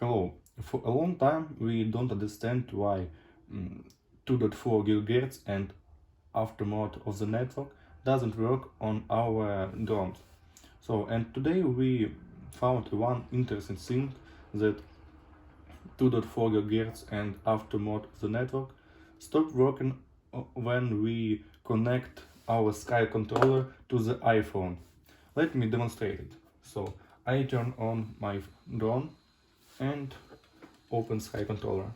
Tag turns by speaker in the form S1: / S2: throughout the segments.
S1: Hello. For a long time we don't understand why 2.4 GHz and aftermode of the network doesn't work on our drones. And today we found one interesting thing that 2.4 GHz and aftermode of the network stop working when we connect our Sky controller to the iPhone. Let me demonstrate it. So I turn on my drone and open Sky controller.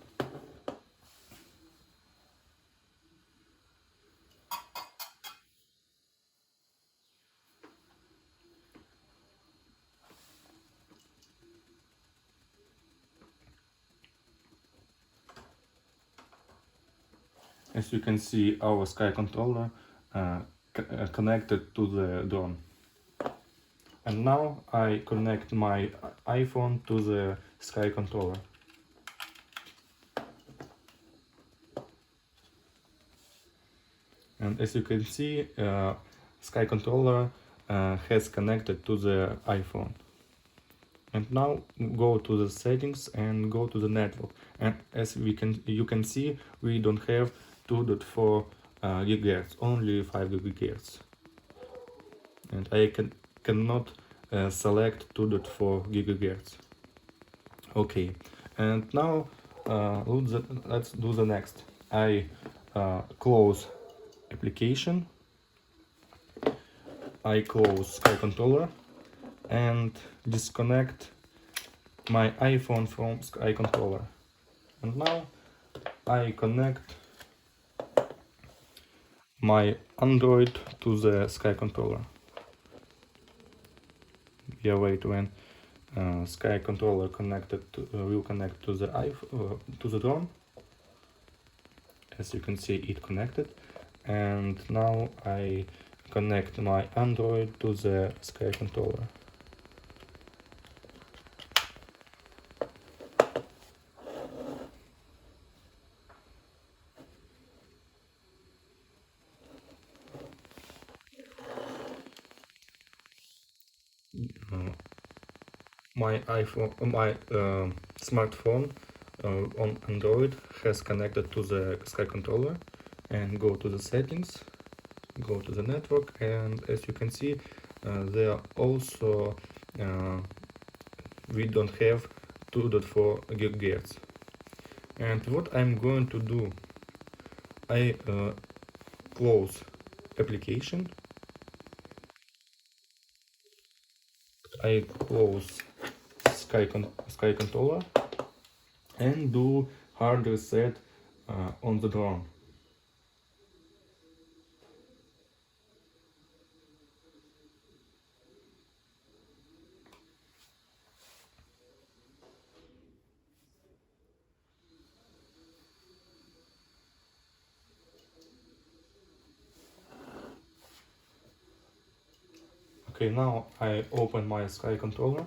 S1: As you can see, our Sky controller connected to the drone. And now I connect my iPhone to the Sky controller. And as you can see, Sky controller has connected to the iPhone. And now go to the settings and go to the network. And as you can see, we don't have 2.4 GHz, only 5 GHz. And I cannot select 2.4 GHz. Okay, and now let's do the next. I close application, I close Sky controller and disconnect my iPhone from Sky controller. And now I connect my Android to the Sky controller. We await when Sky controller will connect to the to the drone. As you can see, it connected, and now I connect my Android to the Sky controller. My smartphone on Android has connected to the Sky controller, and go to the settings, go to the network, and as you can see, there also we don't have 2.4 GHz. And what I'm going to do, I close application, I close Sky controller and do hard reset on the drone. Okay, now I open my Sky controller.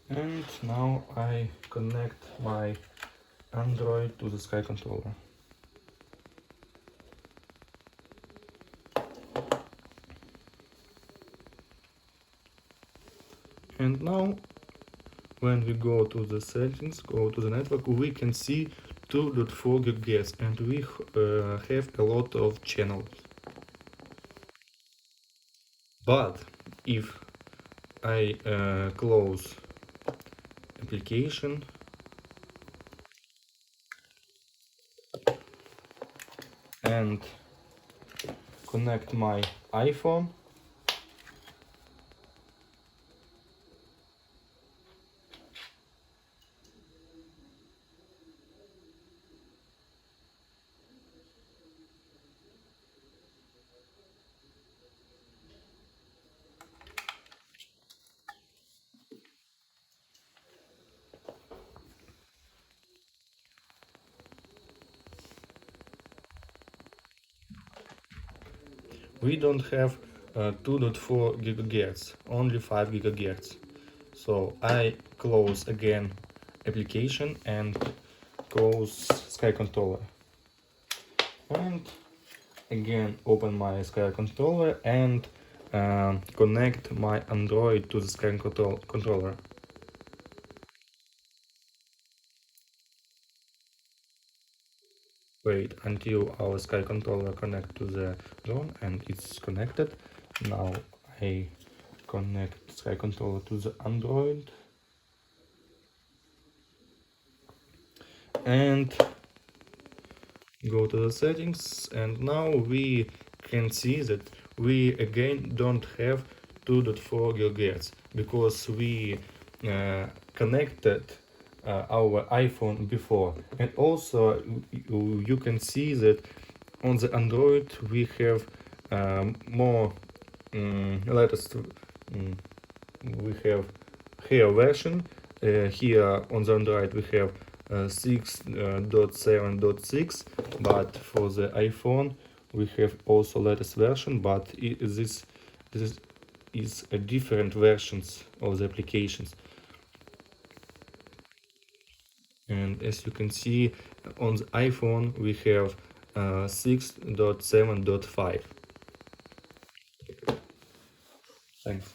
S1: And now I connect my Android to the Sky controller. And now when we go to the settings, go to the network, we can see 2.4 GHz, and we have a lot of channels. But if I close application and connect my iPhone, we don't have 2.4 GHz, only 5 GHz. So I close again application and close Sky Controller. And again open my Sky Controller and connect my Android to the Sky Controller. Wait until our Sky Controller connect to the drone, and it's connected. Now I connect Sky Controller to the Android and go to the settings, and now we can see that we again don't have 2.4 GHz because we connected our iPhone before. And also you can see that on the Android we have more latest we have here version. Here on the Android we have 6.7.6, but for the iPhone we have also latest version, but this is a different versions of the applications. And as you can see, on the iPhone we have 6.7.5. Thanks.